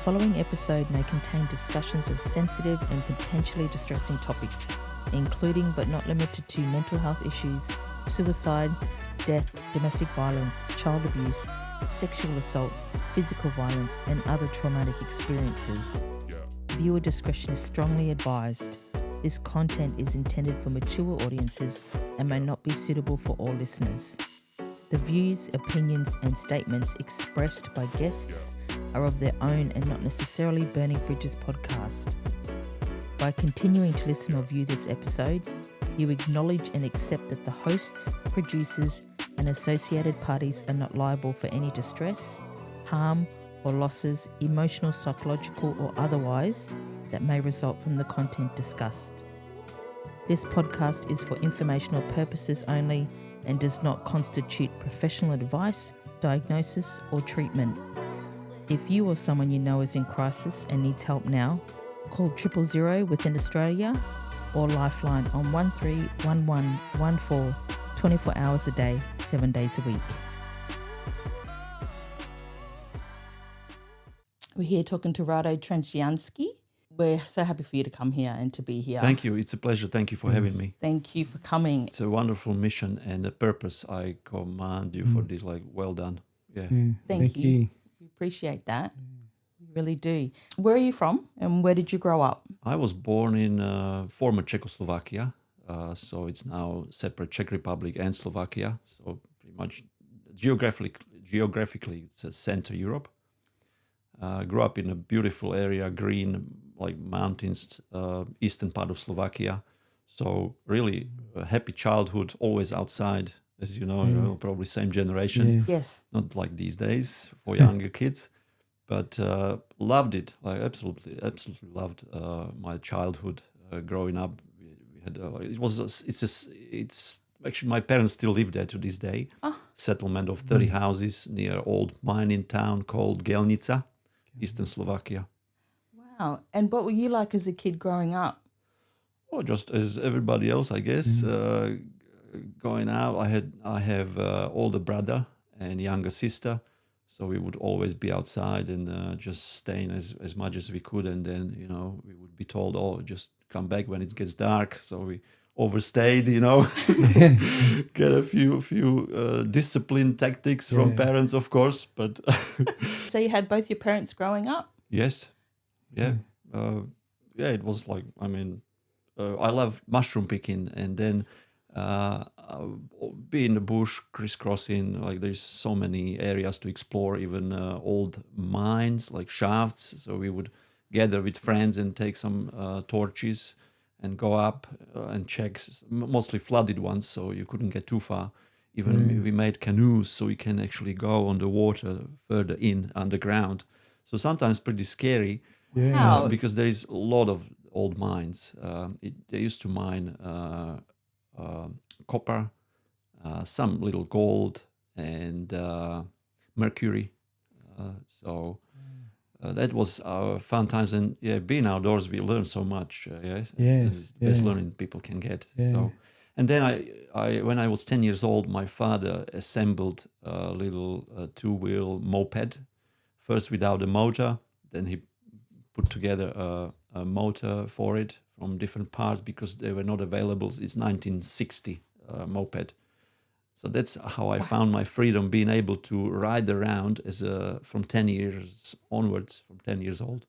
following episode may contain discussions of sensitive and potentially distressing topics, including but not limited to mental health issues, suicide, death, domestic violence, child abuse, sexual assault, physical violence, and other traumatic experiences. Viewer discretion is strongly advised. This content is intended for mature audiences and may not be suitable for all listeners. The views, opinions, and statements expressed by guests are of their own and not necessarily Burning Bridges podcast. By continuing to listen or view this episode, you acknowledge and accept that the hosts, producers, and associated parties are not liable for any distress, harm, or losses, emotional, psychological, or otherwise, that may result from the content discussed. This podcast is for informational purposes only and does not constitute professional advice, diagnosis, or treatment. If you or someone you know is in crisis and needs help now, call 000 within Australia or Lifeline on 131114 24 hours a day, 7 days a week. We're here talking to Rado Trenciansky. We're so happy for you to come here and to be here. Thank you. It's a pleasure. Thank you for having me. Thank you for coming. It's a wonderful mission and a purpose. I commend you for this. Well done. Yeah. Thank you. We appreciate that. We really do. Where are you from and where did you grow up? I was born in former Czechoslovakia. So it's now separate Czech Republic and Slovakia. So pretty much geographically it's Central Europe. Grew up in a beautiful area, green, like mountains, eastern part of Slovakia. So really a happy childhood, always outside, as you know, probably same generation. Yes. Not like these days for younger kids, but loved it. Like absolutely loved my childhood growing up. We had it's actually my parents still live there to this day. Settlement of 30 houses near old mining town called Gelnica, Eastern Slovakia. Wow. And what were you like as a kid growing up? Well, just as everybody else, I guess. Going out, I have older brother and younger sister, so we would always be outside and just staying as much as we could. And then we would be told, "Oh, just come back when it gets dark." So we overstayed, get a few discipline tactics from parents, of course. But so you had both your parents growing up? Yes, yeah, it was like I love mushroom picking, and then be in the bush, crisscrossing. Like there's so many areas to explore, even old mines like shafts. So we would gather with friends and take some torches and go up and check, mostly flooded ones, so you couldn't get too far. Even we made canoes so you can actually go on the water further in underground. So sometimes pretty scary because there is a lot of old mines. They used to mine copper, some little gold, and mercury. That was our fun times, and being outdoors, we learned so much. It's the best learning people can get. So, and then I when I was 10 years old, my father assembled a little two-wheel moped, first without a motor, then he put together a motor for it from different parts because they were not available. It's 1960 moped. So that's how I found my freedom, being able to ride around from 10 years onwards, from 10 years old,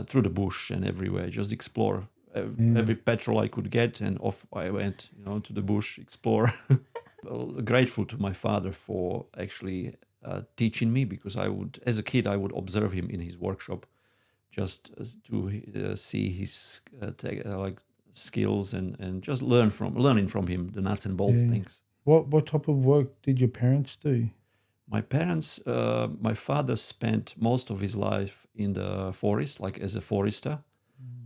through the bush and everywhere, just explore every petrol I could get, and off I went, to the bush, explore. Grateful to my father for actually teaching me, because as a kid, I would observe him in his workshop, just to see his skills and just learning from him the nuts and bolts things. What type of work did your parents do? My parents, my father spent most of his life in the forest, like as a forester.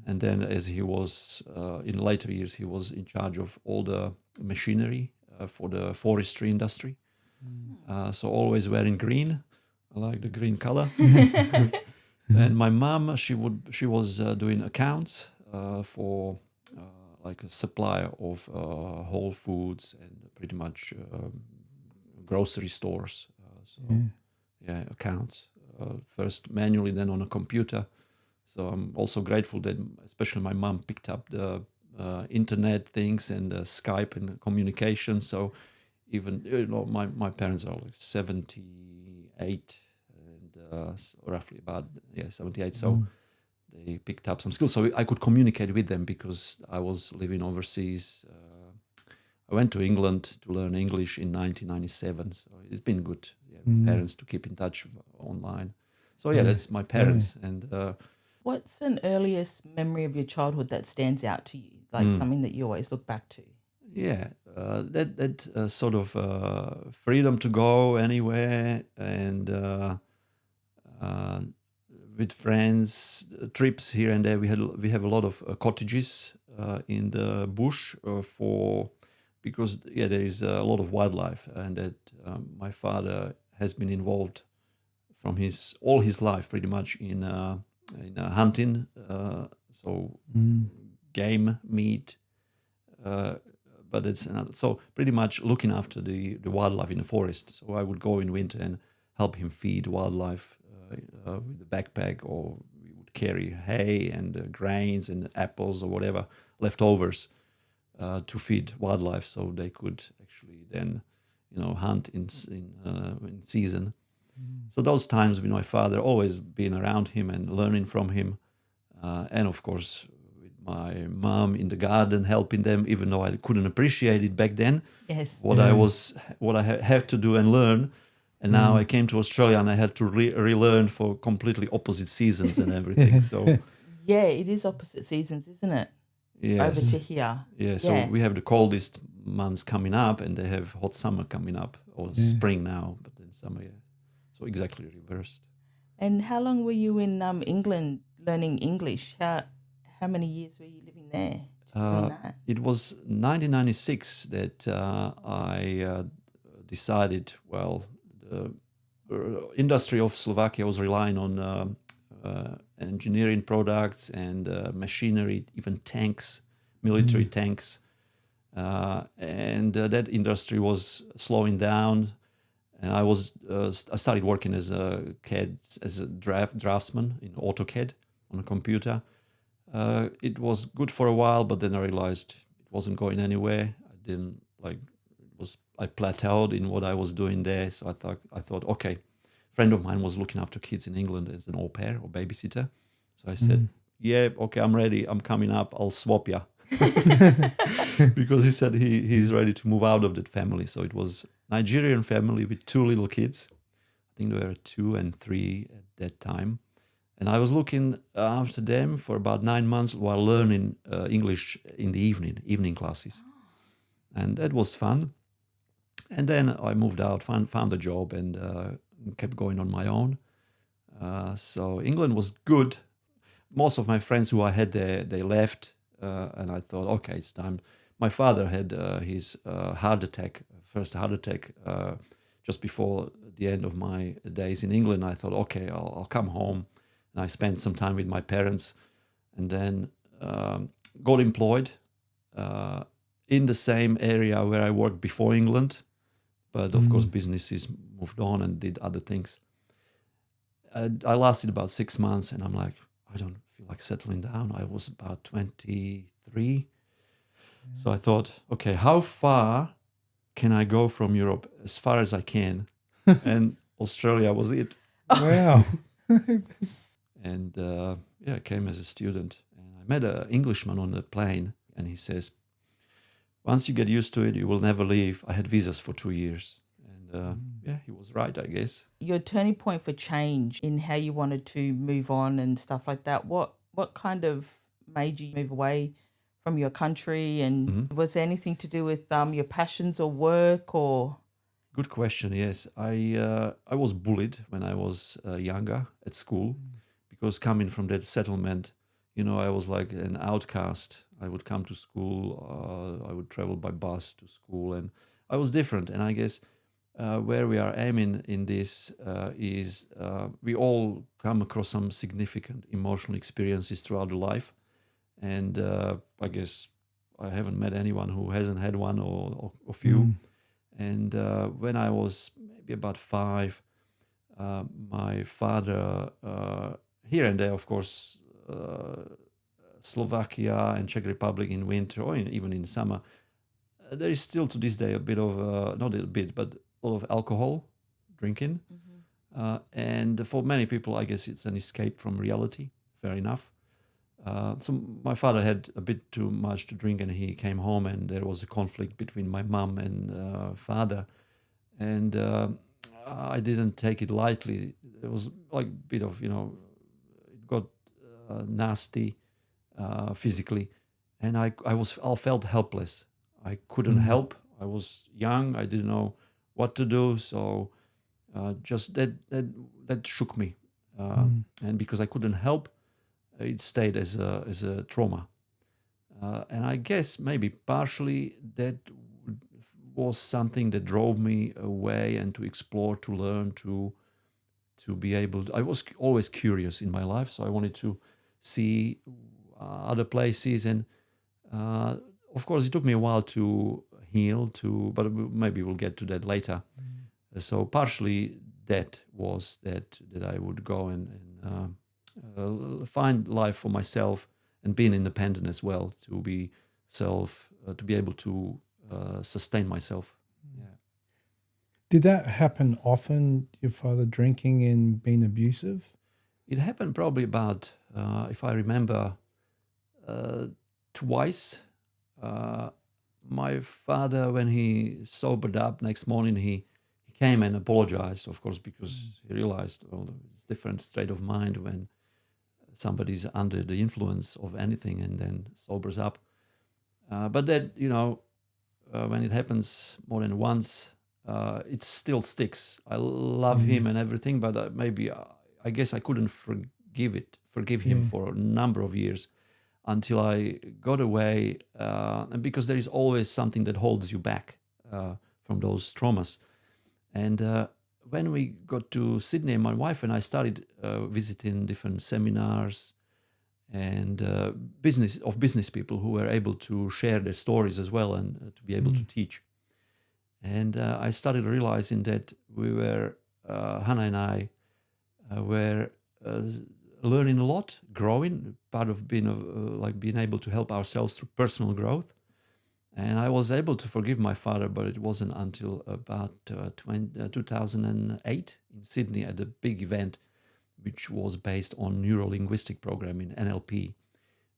And then as he was, in later years, he was in charge of all the machinery for the forestry industry. So always wearing green. I like the green color. And my mom, she was doing accounts for like a supplier of whole foods and pretty much grocery stores. Accounts. first manually, then on a computer. So I'm also grateful that especially my mom picked up the internet things and Skype and communication. So even my parents are like 78 and roughly about 78. So they picked up some skills, so I could communicate with them because I was living overseas. I went to England to learn English in 1997, so it's been good. Parents to keep in touch online. So that's my parents. And what's an earliest memory of your childhood that stands out to you, like something that you always look back to? That sort of freedom to go anywhere and with friends, trips here and there. We have a lot of cottages in the bush because there is a lot of wildlife, and that my father has been involved from all his life pretty much in hunting, so game, meat, but it's another. So pretty much looking after the wildlife in the forest. So I would go in winter and help him feed wildlife with the backpack, or we would carry hay and grains and apples or whatever leftovers to feed wildlife, so they could actually then hunt in season. So those times with my father, always being around him and learning from him, and of course with my mom in the garden, helping them, even though I couldn't appreciate it back then. Yes. What I had to do and learn, and now I came to Australia and I had to relearn for completely opposite seasons and everything. So it is opposite seasons, isn't it? Yes. Over to here. Yeah, so we have the coldest months coming up, and they have hot summer coming up, or spring now, but then summer. So exactly reversed. And how long were you in England learning English? How many years were you living there? It was 1996 that I decided, well, the industry of Slovakia was relying on engineering products and machinery, even tanks, military tanks. And that industry was slowing down. And I started working as a draftsman in AutoCAD on a computer. It was good for a while, but then I realized it wasn't going anywhere. I plateaued in what I was doing there. So I thought, okay, a friend of mine was looking after kids in England as an au pair or babysitter. So I said, okay, I'm ready. I'm coming up. I'll swap ya. Because he said he's ready to move out of that family. So it was Nigerian family with 2 little kids. I think they were 2 and 3 at that time. And I was looking after them for about 9 months while learning English in the evening classes. And that was fun. And then I moved out, found a job, and kept going on my own. So England was good. Most of my friends who I had there, they left. And I thought, okay, it's time. My father had his first heart attack, just before the end of my days in England. I thought, okay, I'll come home. And I spent some time with my parents, and then got employed in the same area where I worked before England. But of course, businesses moved on and did other things. I lasted about 6 months, and I'm like, I don't feel like settling down. I was about 23. So I thought, okay, how far can I go from Europe? As far as I can. And Australia was it. Wow. And I came as a student. And I met an Englishman on the plane, and he says, once you get used to it, you will never leave. I had visas for 2 years. And he was right, I guess. Your turning point for change in how you wanted to move on and stuff like that, what kind of made you move away from your country? And was there anything to do with your passions or work or? Good question, yes. I was bullied when I was younger at school, because coming from that settlement, I was like an outcast. I would come to school, I would travel by bus to school, and I was different. And I guess where we are aiming in this is we all come across some significant emotional experiences throughout the life. And I guess I haven't met anyone who hasn't had one or a few. And when I was maybe about 5, my father, here and there, of course, Slovakia and Czech Republic in winter or even in summer, there is still to this day a bit of, not a bit, but a lot of alcohol drinking. And for many people, I guess it's an escape from reality. Fair enough. So my father had a bit too much to drink and he came home and there was a conflict between my mum and father. And I didn't take it lightly. It was like a bit of, it got nasty physically. And I felt helpless. I couldn't help. I was young. I didn't know what to do. So just that shook me. And because I couldn't help, it stayed as a trauma. And I guess maybe partially that was something that drove me away and to explore, to learn, to be able to, I was always curious in my life, so I wanted to see other places. And of course, it took me a while to heal, but maybe we'll get to that later. So partially that was that I would go and find life for myself and being independent as well, to be able to sustain myself. Yeah. Did that happen often, your father drinking and being abusive? It happened probably about, if I remember, twice. My father, when he sobered up next morning, he came and apologized, of course, because he realized, well, it's a different state of mind when somebody's under the influence of anything and then sobers up. But that, when it happens more than once, it still sticks. I love him and everything, but maybe I guess I couldn't forgive him for a number of years until I got away, and because there is always something that holds you back from those traumas. And when we got to Sydney, my wife and I started visiting different seminars and business people who were able to share their stories as well and to be able to teach. And I started realizing that Hannah and I were learning a lot, growing, part of being able to help ourselves through personal growth. And I was able to forgive my father, but it wasn't until about 2008 in Sydney at a big event, which was based on neuro-linguistic programming, NLP,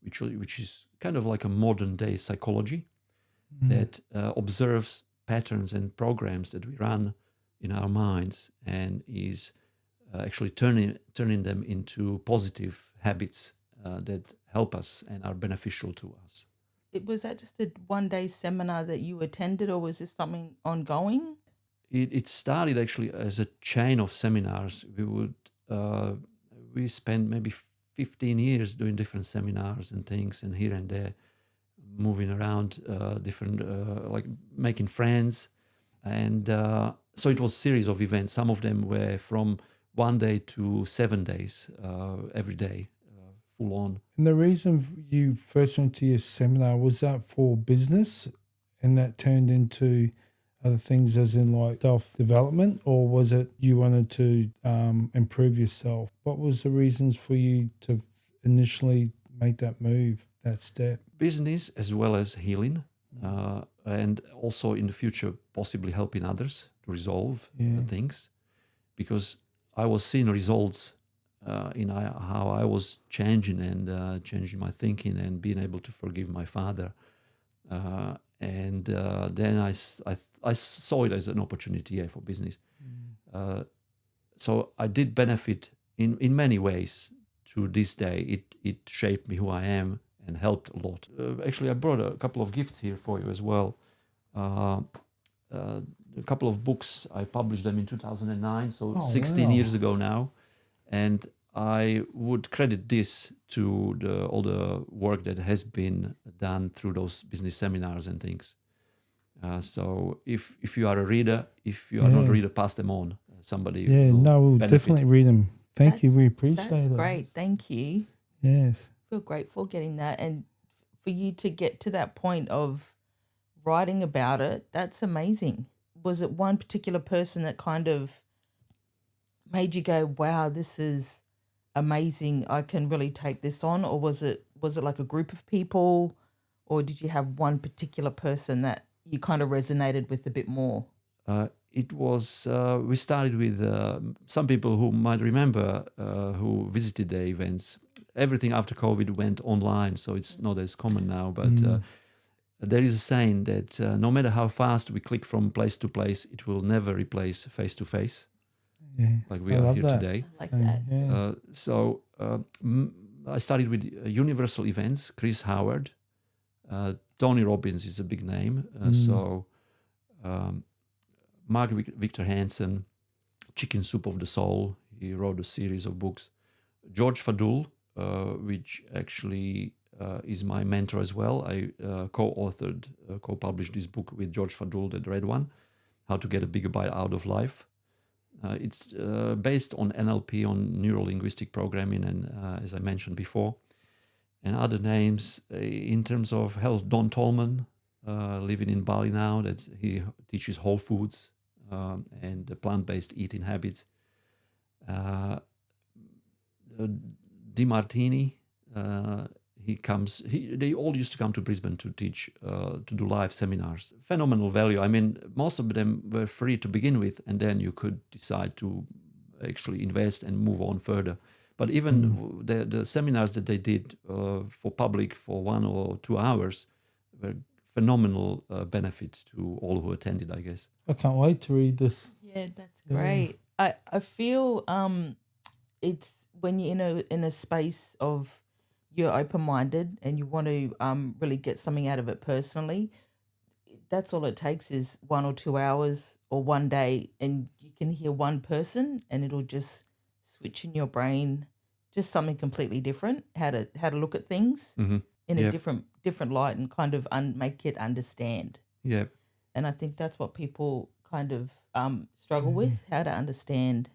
which is kind of like a modern-day psychology that observes patterns and programs that we run in our minds and is actually turning them into positive habits that help us and are beneficial to us. Was that just a one-day seminar that you attended, or was this something ongoing? It started actually as a chain of seminars. We spent maybe 15 years doing different seminars and things, and here and there, moving around different, like making friends. And so it was a series of events. Some of them were from 1 day to 7 days, every day. Full on. And the reason you first went to your seminar, was that for business and that turned into other things as in like self-development, or was it you wanted to improve yourself? What was the reasons for you to initially make that move, that step? Business as well as healing, and also in the future possibly helping others to resolve things, because I was seeing results in how I was changing and changing my thinking and being able to forgive my father. And then I saw it as an opportunity for business. So I did benefit in many ways to this day. It shaped me who I am and helped a lot. Actually, I brought a couple of gifts here for you as well. A couple of books. I published them in 2009, so 16 years ago now. And I would credit this to all the work that has been done through those business seminars and things. So if you are a reader, if you are not a reader, pass them on. Somebody we'll benefit. definitely read them. Thank you. We appreciate it. That's great. Thank you. Yes. I feel grateful getting that. And for you to get to that point of writing about it, that's amazing. Was it one particular person that kind of made you go, wow, this is amazing, I can really take this on? Or was it like a group of people, or did you have one particular person that you kind of resonated with a bit more? It was, we started with some people who might remember who visited the events. Everything after COVID went online, so it's not as common now, but there is a saying that no matter how fast we click from place to place, it will never replace face-to-face, like we are here today. I like that. I started with Universal Events, Chris Howard. Tony Robbins is a big name. Mark Victor Hansen, Chicken Soup of the Soul. He wrote a series of books. George Fadul, which actually is my mentor as well. I co-authored, co-published this book with George Fadul, the red one, How to Get a Bigger Bite Out of Life. It's based on NLP, on neuro-linguistic programming, and as I mentioned before, and other names in terms of health. Don Tolman, living in Bali now, that he teaches whole foods and plant-based eating habits. DiMartini, they all used to come to Brisbane to teach, to do live seminars. Phenomenal value. I mean, most of them were free to begin with, and then you could decide to actually invest and move on further. But even the seminars that they did for public for 1 or 2 hours were phenomenal benefit to all who attended, I guess. I can't wait to read this. Yeah, that's great. I feel it's when you're in a space of you're open-minded and you want to really get something out of it personally, that's all it takes is 1 or 2 hours or one day, and you can hear one person and it'll just switch in your brain just something completely different, how to look at things in a different light and kind of make it understand. Yeah. And I think that's what people kind of struggle with, how to understand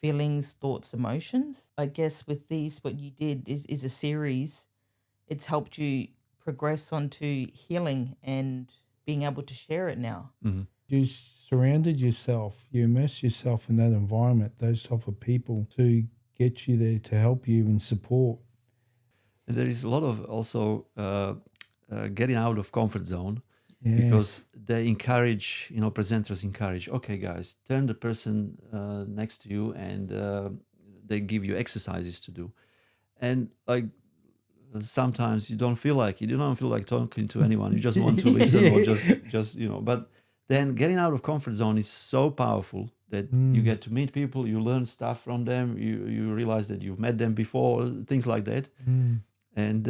feelings, thoughts, emotions. I guess with these, what you did is a series. It's helped you progress onto healing and being able to share it now. You surrounded yourself, you immersed yourself in that environment, those type of people to get you there, to help you and support. And there is a lot of also getting out of comfort zone, because they encourage, presenters encourage, okay, guys, turn the person next to you, and they give you exercises to do. And like sometimes you don't feel like talking to anyone. You just want to listen or just but then getting out of comfort zone is so powerful that you get to meet people, you learn stuff from them, you realize that you've met them before, things like that. And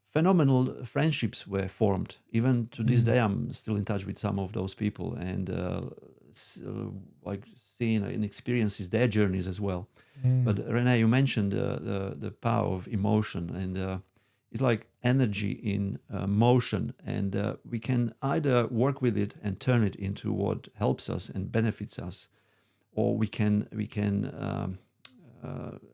phenomenal friendships were formed. Even to this day, I'm still in touch with some of those people, and like seeing and experiences their journeys as well. But Renee, you mentioned the power of emotion, and it's like energy in motion, and we can either work with it and turn it into what helps us and benefits us, or we can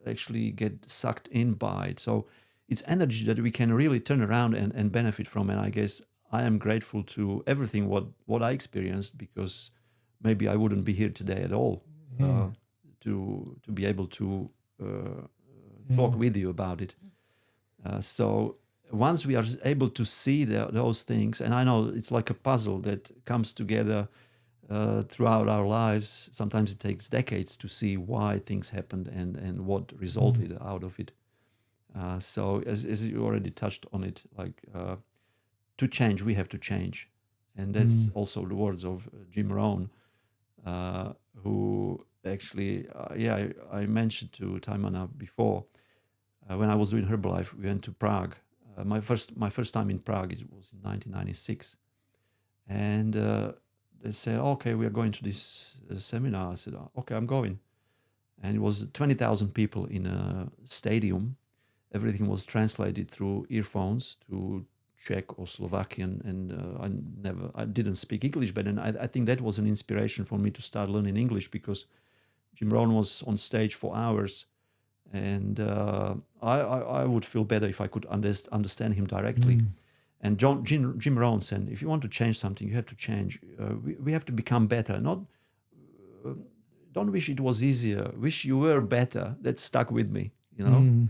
actually get sucked in by it. So it's energy that we can really turn around and benefit from. And I guess I am grateful to everything what I experienced, because maybe I wouldn't be here today at all to be able to talk with you about it. So once we are able to see those things, and I know it's like a puzzle that comes together throughout our lives. Sometimes it takes decades to see why things happened and what resulted out of it. So as you already touched on it, like to change, we have to change. And that's also the words of Jim Rohn, who actually, I mentioned to Taimana before, when I was doing Herbalife, we went to Prague. My first time in Prague, it was in 1996. And they said, okay, we are going to this seminar. I said, okay, I'm going. And it was 20,000 people in a stadium. Everything was translated through earphones to Czech or Slovakian, and I didn't speak English, but then I think that was an inspiration for me to start learning English, because Jim Rohn was on stage for hours, and I would feel better if I could understand him directly. And Jim Rohn said, if you want to change something, you have to change. We have to become better, not don't wish it was easier. Wish you were better. That stuck with me, you know.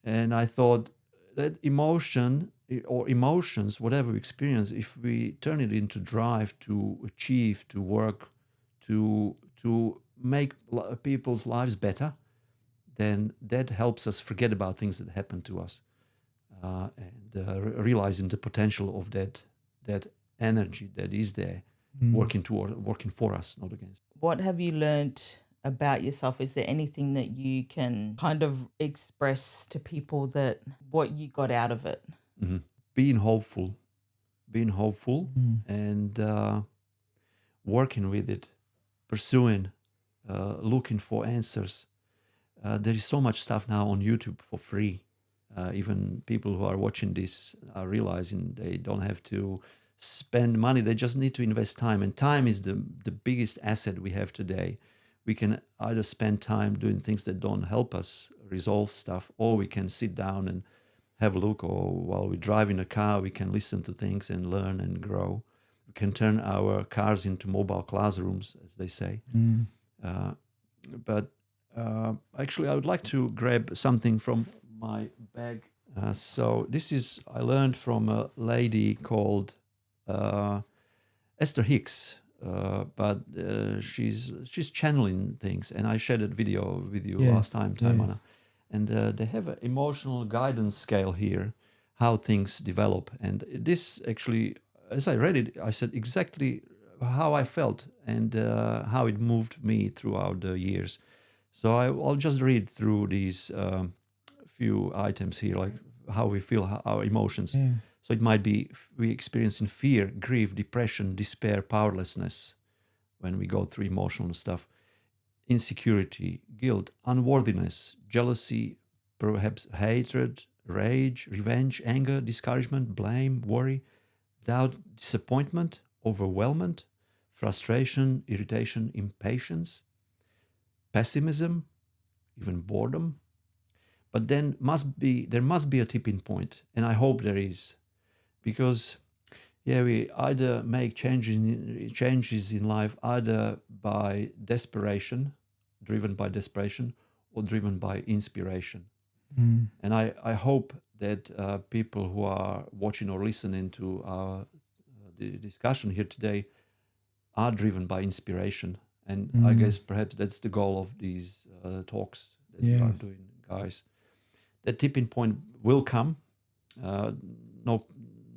And I thought that emotion or emotions, whatever we experience, if we turn it into drive to achieve, to work, to make people's lives better, then that helps us forget about things that happen to us and realizing the potential of that energy that is there, working for us, not against. What have you learned about yourself? Is there anything that you can kind of express to people that what you got out of it? Mm-hmm. Being hopeful, and working with it, pursuing, looking for answers. There is so much stuff now on YouTube for free. Even people who are watching this are realizing they don't have to spend money. They just need to invest time. And time is the biggest asset we have today. We can either spend time doing things that don't help us resolve stuff, or we can sit down and have a look, or while we drive in a car, we can listen to things and learn and grow. We can turn our cars into mobile classrooms, as they say. But actually, I would like to grab something from my bag. So this is, I learned from a lady called Esther Hicks, but she's channeling things, and I shared that video with you last time, Taimana. And they have an emotional guidance scale here, how things develop. And this actually, as I read it, I said exactly how I felt and how it moved me throughout the years. So I'll just read through these few items here, like how we feel, our emotions. Yeah. So it might be we experiencing fear, grief, depression, despair, powerlessness when we go through emotional stuff. Insecurity, guilt, unworthiness, jealousy, perhaps hatred, rage, revenge, anger, discouragement, blame, worry, doubt, disappointment, overwhelmment, frustration, irritation, impatience, pessimism, even boredom. But then there must be a tipping point, and I hope there is, because we either make changes in life either by desperation, driven by desperation, or driven by inspiration. And I hope that people who are watching or listening to our the discussion here today are driven by inspiration. And I guess perhaps that's the goal of these talks that we are doing, guys. That tipping point will come,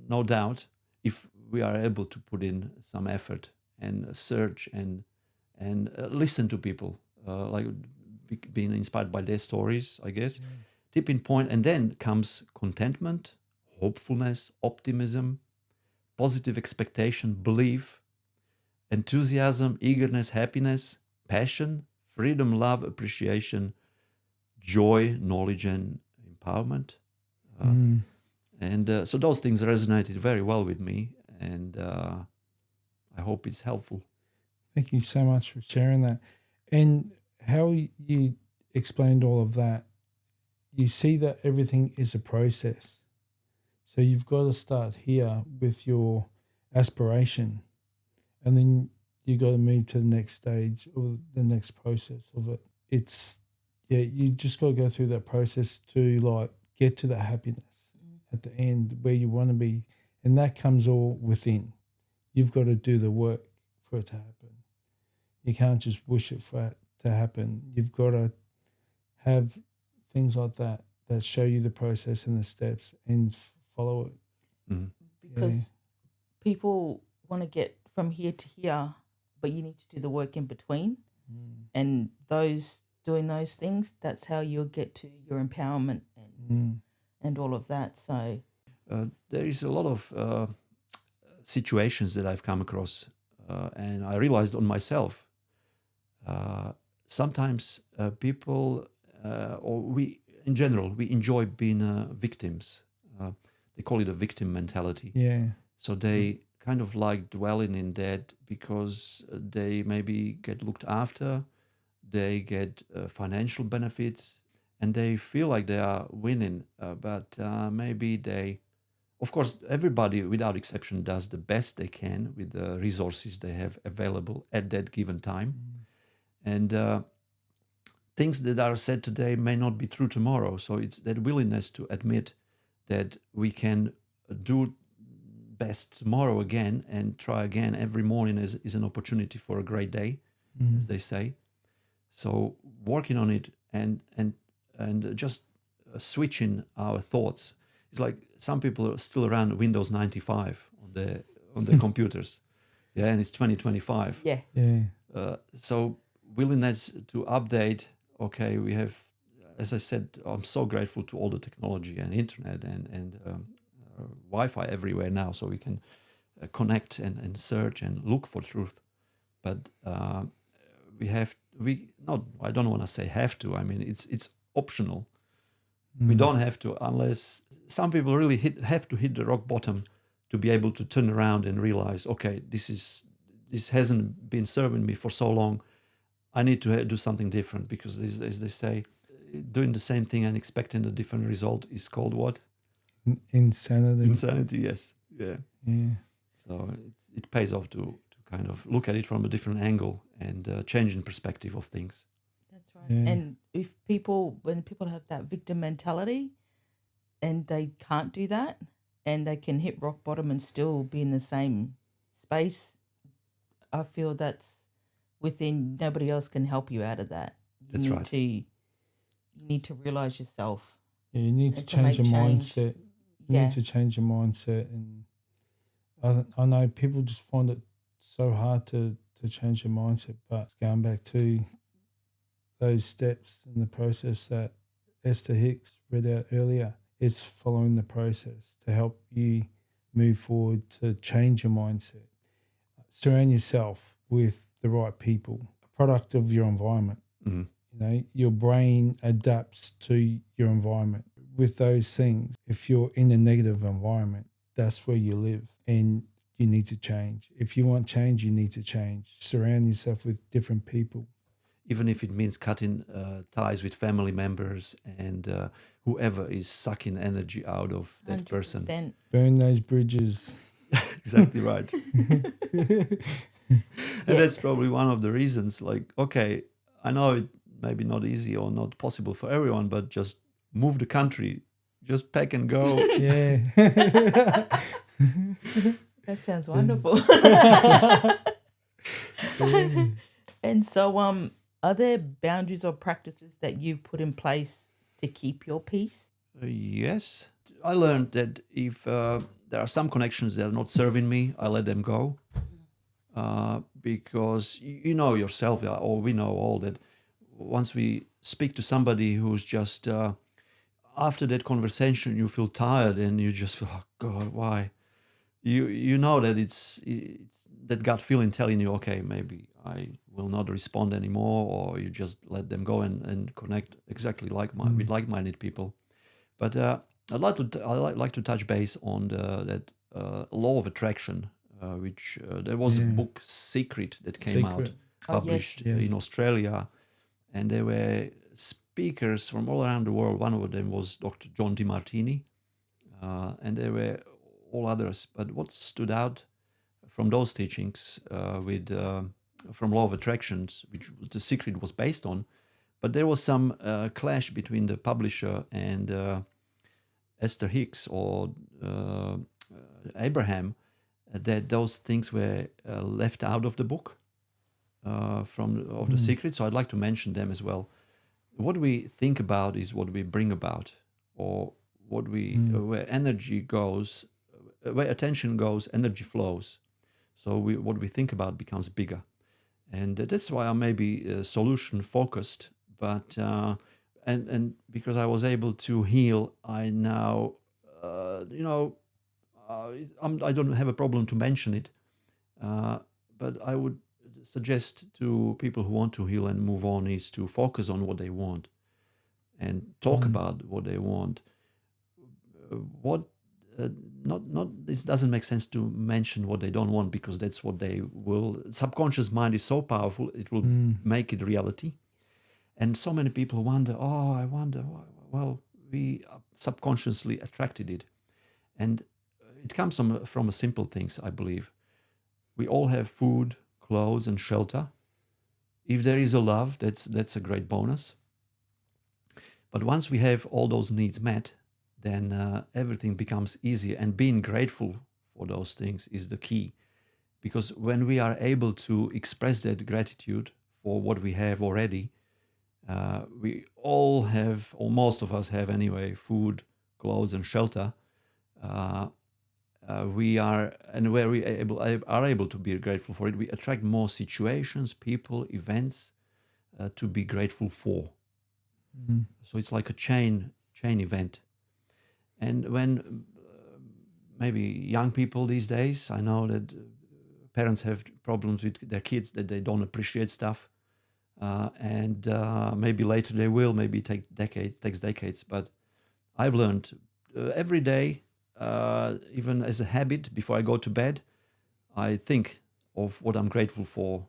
no doubt, if we are able to put in some effort and search and listen to people, like being inspired by their stories, I guess. Tipping point, and then comes contentment, hopefulness, optimism, positive expectation, belief, enthusiasm, eagerness, happiness, passion, freedom, love, appreciation, joy, knowledge, and empowerment. And so those things resonated very well with me, and I hope it's helpful. Thank you so much for sharing that. And how you explained all of that, you see that everything is a process. So you've got to start here with your aspiration, and then you got to move to the next stage or the next process of it. It's, you just got to go through that process to like get to that happiness at the end where you want to be. And that comes all within. You've got to do the work for it to happen. You can't just wish it for it to happen. You've got to have things like that show you the process and the steps and follow it. Because people want to get from here to here, but you need to do the work in between. And doing those things, that's how you'll get to your empowerment and all of that. So there is a lot of situations that I've come across, and I realized on myself. Sometimes people, or we in general, we enjoy being victims. They call it a victim mentality. Yeah. So they kind of like dwelling in that because they maybe get looked after, they get financial benefits, and they feel like they are winning. But maybe they, of course, everybody without exception does the best they can with the resources they have available at that given time. And things that are said today may not be true tomorrow. So it's that willingness to admit that we can do best tomorrow again and try again every morning is an opportunity for a great day, as they say. So working on it and just switching our thoughts. It's like some people are still around Windows 95 on their computers. Yeah, and it's 2025. Yeah. So willingness to update. Okay, we have, as I said, I'm so grateful to all the technology and internet and Wi-Fi everywhere now, so we can connect and search and look for truth. But I don't want to say have to. I mean, it's optional. We don't have to, unless some people really have to hit the rock bottom to be able to turn around and realize, okay, this hasn't been serving me for so long. I need to do something different, because as they say, doing the same thing and expecting a different result is called what? Insanity. Insanity, yes. Yeah. So it pays off to kind of look at it from a different angle and change in perspective of things. That's right. Yeah. And when people have that victim mentality and they can't do that, and they can hit rock bottom and still be in the same space, I feel that's within. Nobody else can help you out of that. That's right. You need to realize yourself. Yeah, you need to change your mindset. You need to change your mindset. And I know people just find it so hard to change your mindset, but going back to those steps in the process that Esther Hicks read out earlier, it's following the process to help you move forward, to change your mindset. Surround yourself with the right people, a product of your environment. Mm-hmm. You know, your brain adapts to your environment. With those things, if you're in a negative environment, that's where you live, and you need to change. If you want change, you need to change. Surround yourself with different people. Even if it means cutting ties with family members and whoever is sucking energy out of that 100%. Person. Burn those bridges. Exactly right. And that's probably one of the reasons, like, okay, I know it may be not easy or not possible for everyone, but just move the country, just pack and go. Yeah. That sounds wonderful. And so, are there boundaries or practices that you've put in place to keep your peace? Yes. I learned that if there are some connections that are not serving me, I let them go. Because you know yourself, or we know all, that once we speak to somebody who's just, after that conversation, you feel tired and you just feel, oh God, why? You know that it's that gut feeling telling you, okay, maybe I will not respond anymore, or you just let them go and connect exactly with like-minded people. But I'd like to touch base on that law of attraction, which there was a book, Secret, that came out, published in Australia, and there were speakers from all around the world. One of them was Dr. John DeMartini, and there were all others. But what stood out from those teachings from law of attractions, which the Secret was based on, but there was some clash between the publisher and Esther Hicks or Abraham, that those things were left out of the book of the Secret. So I'd like to mention them as well. What we think about is what we bring about, or what where energy goes, where attention goes, energy flows. So what we think about becomes bigger, and that's why I may be solution focused. But and because I was able to heal, I now I don't have a problem to mention it. But I would suggest to people who want to heal and move on is to focus on what they want and talk about what they want. This doesn't make sense to mention what they don't want, because that's what they will. Subconscious mind is so powerful, it will make it reality. And so many people wonder, I wonder why. Well, we subconsciously attracted it, and it comes from a simple things, I believe. We all have food, clothes, and shelter. If there is a love, that's a great bonus. But once we have all those needs met, then everything becomes easier. And being grateful for those things is the key. Because when we are able to express that gratitude for what we have already, we all have, or most of us have anyway, food, clothes, and shelter. We are, and where we are able to be grateful for it, we attract more situations, people, events to be grateful for. Mm-hmm. So it's like a chain event. And when maybe young people these days, I know that parents have problems with their kids, that they don't appreciate stuff. And maybe later they will, maybe takes decades. But I've learned every day, even as a habit, before I go to bed, I think of what I'm grateful for,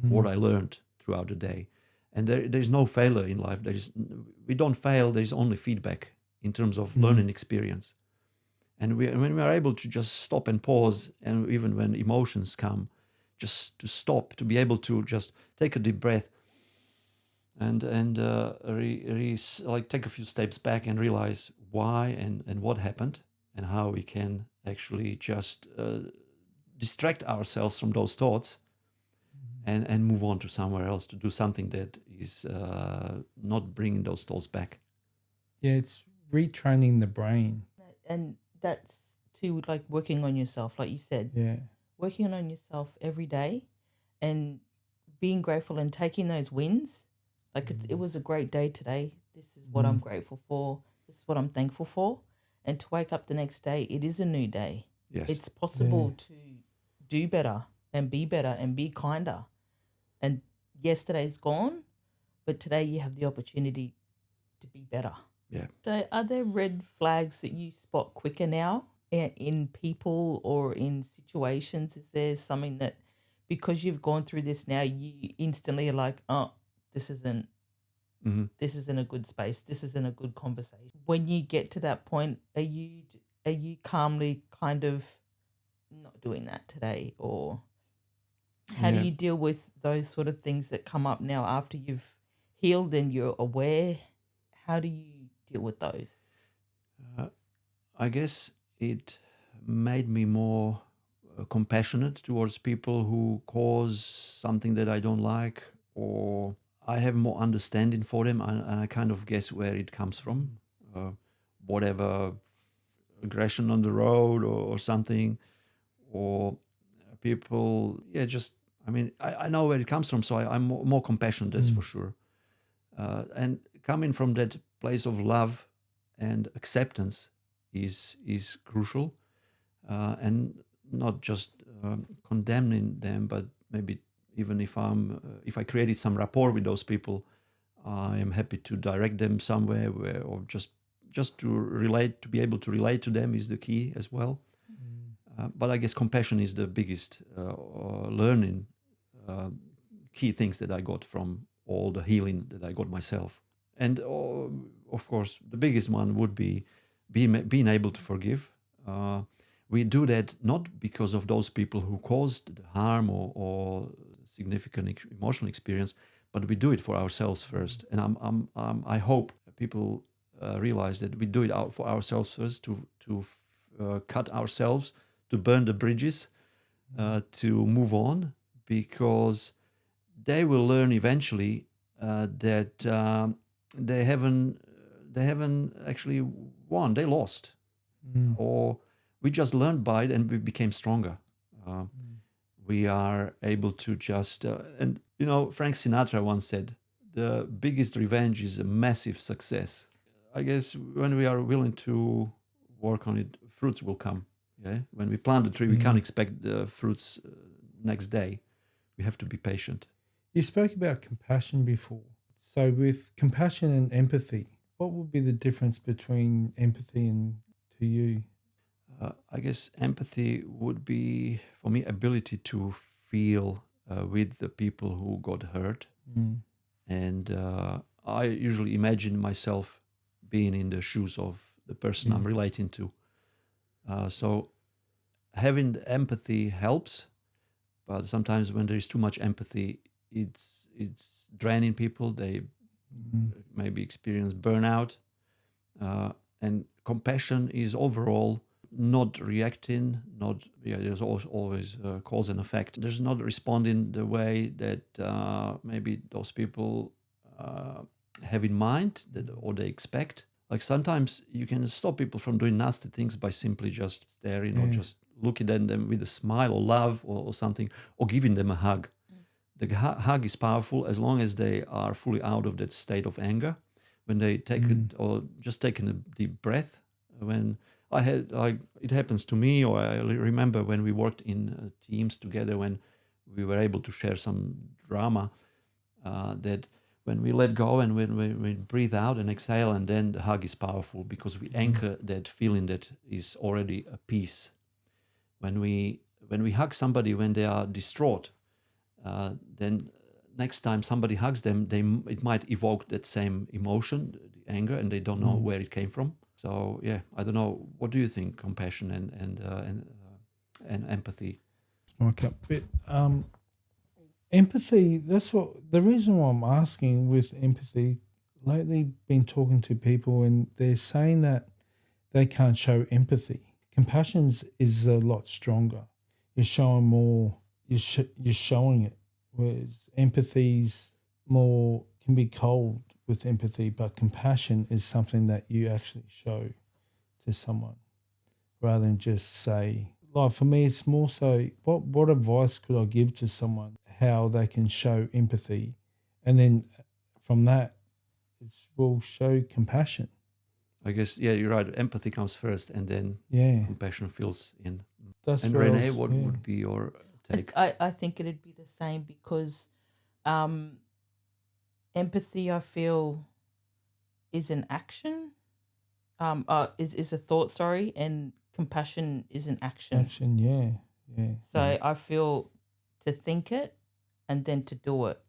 what I learned throughout the day. And there's no failure in life. We don't fail, there's only feedback in terms of learning experience. And when we are able to just stop and pause, and even when emotions come, just to stop, to be able to just take a deep breath and take a few steps back and realize why and what happened, and how we can actually just distract ourselves from those thoughts and move on to somewhere else, to do something that is not bringing those thoughts back. Yeah, it's retraining the brain. And that's too, like working on yourself, like you said. Yeah. Working on yourself every day and being grateful and taking those wins. Like it was a great day today. This is what I'm grateful for. This is what I'm thankful for. And to wake up the next day, it is a new day. Yes. It's possible to do better and be kinder. And yesterday's gone, but today you have the opportunity to be better. Yeah. So are there red flags that you spot quicker now in people or in situations? Is there something that, because you've gone through this now, you instantly are like, oh, this isn't a good space. This isn't a good conversation. When you get to that point, are you calmly kind of not doing that today? Or how do you deal with those sort of things that come up now after you've healed and you're aware? How do you deal with those? I guess it made me more compassionate towards people who cause something that I don't like, or I have more understanding for them, and I kind of guess where it comes from. Whatever aggression on the road or something, or people, I know where it comes from, so I'm more compassionate, that's for sure. And coming from that place of love and acceptance is crucial, and not just condemning them, but maybe even if I created some rapport with those people, I am happy to direct them somewhere or just to relate, to be able to relate to them is the key as well. But I guess compassion is the biggest learning key things that I got from all the healing that I got myself. And of course, the biggest one would be being able to forgive. We do that not because of those people who caused the harm or significant emotional experience, but we do it for ourselves first. And I hope people realize that we do it for ourselves first, to cut ourselves, to burn the bridges, to move on, because they will learn eventually that they haven't actually won. They lost, or we just learned by it and we became stronger. We are able to just and Frank Sinatra once said, "The biggest revenge is a massive success." I guess when we are willing to work on it, fruits will come. Yeah, when we plant a tree, we can't expect the fruits next day. We have to be patient. You spoke about compassion before. So with compassion and empathy, what would be the difference between empathy and to you? I guess empathy would be, for me, ability to feel with the people who got hurt. And I usually imagine myself being in the shoes of the person I'm relating to. So having empathy helps, but sometimes when there is too much empathy, it's draining people. They maybe experience burnout, and compassion is overall not reacting, not there's always cause and effect. There's not responding the way that maybe those people have in mind or they expect. Like sometimes you can stop people from doing nasty things by simply just staring or just looking at them with a smile or love or something, or giving them a hug. The hug is powerful as long as they are fully out of that state of anger. When they take it, or just taking a deep breath. When it happens to me, or I remember when we worked in teams together, when we were able to share some drama, that when we let go and when we breathe out and exhale, and then the hug is powerful because we anchor that feeling that is already a peace. When we hug somebody when they are distraught, then next time somebody hugs them, it might evoke that same emotion, the anger, and they don't know where it came from. So I don't know. What do you think? Compassion and empathy. It's my cup bit. Empathy. That's what the reason why I'm asking with empathy. Lately, been talking to people and they're saying that they can't show empathy. Compassion is a lot stronger. You're showing more. You're showing it. Whereas empathy's more can be cold with empathy, but compassion is something that you actually show to someone rather than just say. Like for me, it's more so what advice could I give to someone how they can show empathy, and then from that it will show compassion. I guess you're right. Empathy comes first, and then compassion fills in. That's and Renee, what would be your take? I think it'd be the same because empathy, I feel, is an action, is a thought, sorry, and compassion is an action. Action, yeah. So I feel to think it and then to do it.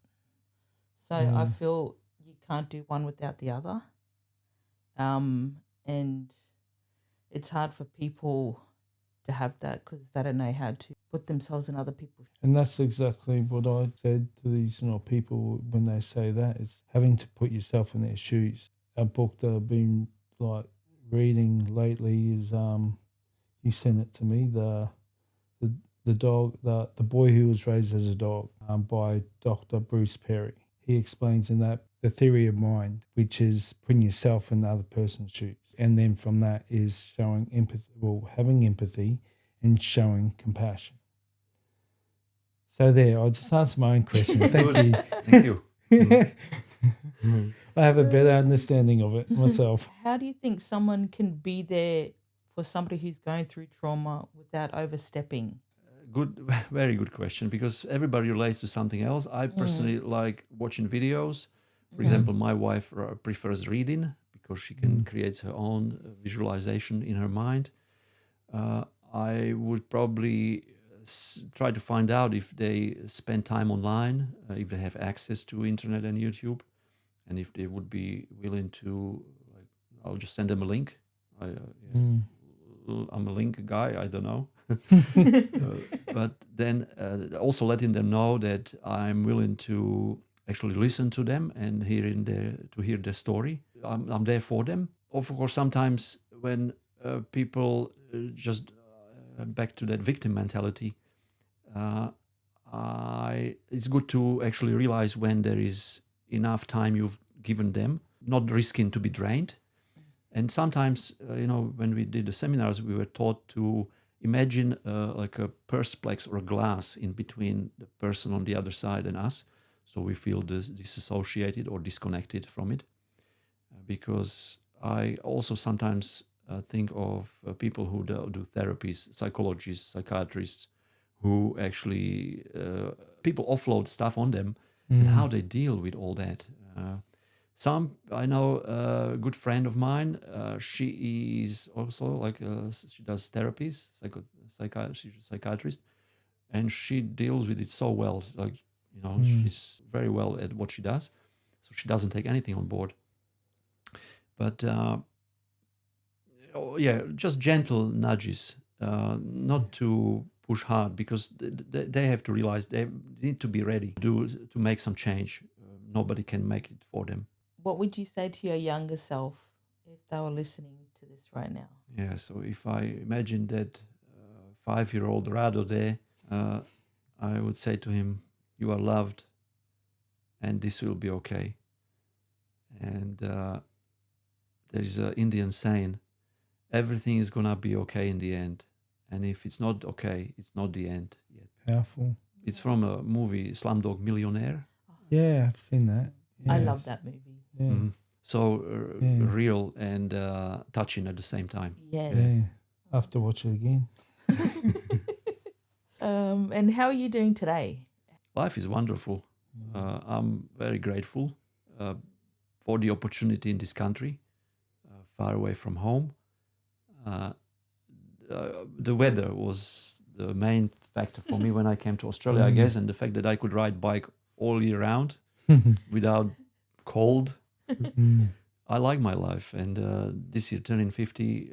So I feel you can't do one without the other. And it's hard for people to have that because they don't know how to put themselves in other people's shoes. And that's exactly what I said to these people when they say that. It's having to put yourself in their shoes. A book that I've been reading lately is you sent it to me, the boy who was raised as a dog, by Dr. Bruce Perry. He explains in that the theory of mind, which is putting yourself in the other person's shoes. And then from that is showing empathy, having empathy and showing compassion. So there, I just answered my own question. Thank you. Thank you. I have a better understanding of it myself. How do you think someone can be there for somebody who's going through trauma without overstepping? Very good question, because everybody relates to something else. I personally like watching videos. For example, my wife prefers reading because she can create her own visualization in her mind. I would probably try to find out if they spend time online, if they have access to internet and YouTube, and if they would be willing to, I'll just send them a link. I'm a link guy, I don't know. But then also letting them know that I'm willing to actually listen to them and hear their story. I'm there for them. Of course, sometimes when people just back to that victim mentality, it's good to actually realize when there is enough time you've given them, not risking to be drained. And sometimes, when we did the seminars, we were taught to imagine like a perspex or a glass in between the person on the other side and us, so we feel disassociated or disconnected from it. Because I also sometimes think of people who do therapies, psychologists, psychiatrists, who actually, people offload stuff on them and how they deal with all that. I know a good friend of mine, she is also she does therapies, she's a psychiatrist, and she deals with it so well. She's very well at what she does, so she doesn't take anything on board. But just gentle nudges, not to push hard, because they have to realize they need to be ready to make some change. Nobody can make it for them. What would you say to your younger self if they were listening to this right now? Yeah, so if I imagine that 5-year-old Rado there, I would say to him, you are loved and this will be okay. And there is an Indian saying, everything is going to be okay in the end. And if it's not okay, it's not the end yet. Powerful. It's from a movie, Slumdog Millionaire. Yeah, I've seen that. Yes. I love that movie. Yeah. Mm-hmm. So real and touching at the same time. Yes. Yeah. I have to watch it again. And how are you doing today? Life is wonderful. I'm very grateful for the opportunity in this country, far away from home. The weather was the main factor for me when I came to Australia, I guess, and the fact that I could ride bike all year round without cold. I like my life, and this year turning 50,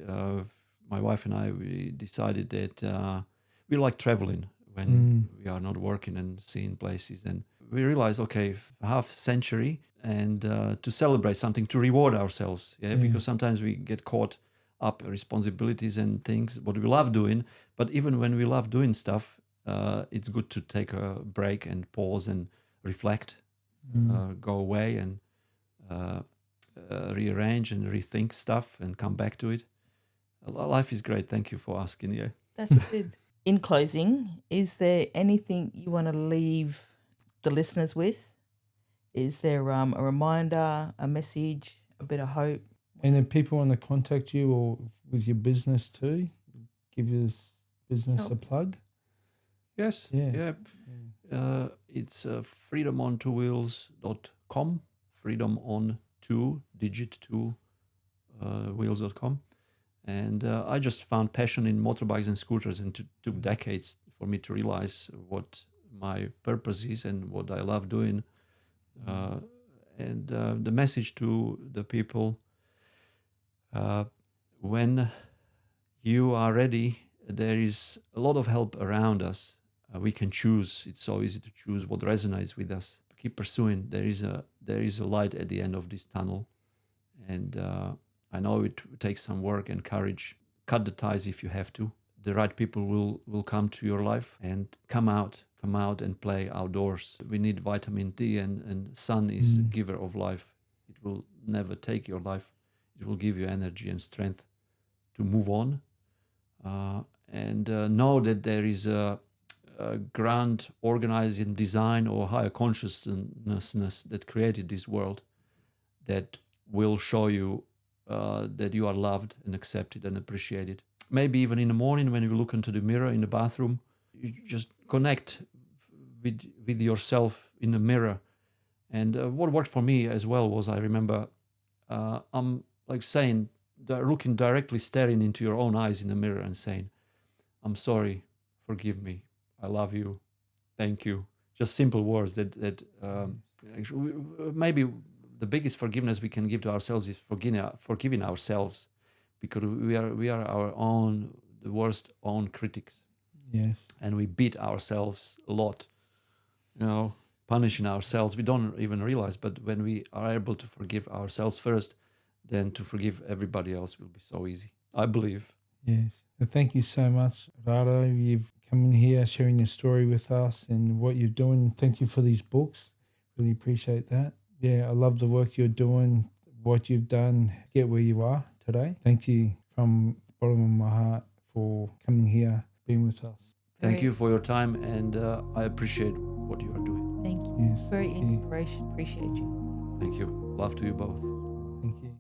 my wife and I, we decided that we like traveling when we are not working and seeing places, and we realized, okay, half century, and to celebrate something, to reward ourselves, because sometimes we get caught up responsibilities and things what we love doing, but even when we love doing stuff, it's good to take a break and pause and reflect, go away and rearrange and rethink stuff and come back to it. Life is great. Thank you for asking. Yeah, that's good. In closing, is there anything you want to leave the listeners with? Is there a reminder, a message, a bit of hope? And if people want to contact you or with your business too, give your business a plug. Yes. Yeah. It's freedomontwowheels.com, freedomon2wheels.com. And I just found passion in motorbikes and scooters, and it took decades for me to realize what my purpose is and what I love doing. And the message to the people, when you are ready, there is a lot of help around us. We can choose. It's so easy to choose what resonates with us. Keep pursuing. There is a light at the end of this tunnel, and I know it takes some work and courage. Cut the ties if you have to. The right people will come to your life and come out and play outdoors. We need vitamin D, and sun is a giver of life. It will never take your life. It will give you energy and strength to move on. And know that there is a grand organizing design or higher consciousness that created this world that will show you that you are loved and accepted and appreciated. Maybe even in the morning when you look into the mirror in the bathroom, you just connect with yourself in the mirror. And what worked for me as well was, I remember I'm like saying, looking directly, staring into your own eyes in the mirror and saying, I'm sorry, forgive me, I love you, thank you. Just simple words that actually, maybe the biggest forgiveness we can give to ourselves is forgiving ourselves, because we are our own, the worst own critics. Yes. And we beat ourselves a lot, punishing ourselves. We don't even realize, but when we are able to forgive ourselves first, then to forgive everybody else will be so easy, I believe. Yes. Well, thank you so much, Rado. You've come in here sharing your story with us and what you're doing. Thank you for these books. Really appreciate that. Yeah, I love the work you're doing, what you've done, get where you are today. Thank you from the bottom of my heart for coming here, being with us. Thank you for your time, and I appreciate what you are doing. Thank you. Yes. Very inspiration. Appreciate you. Thank you. Love to you both. Thank you.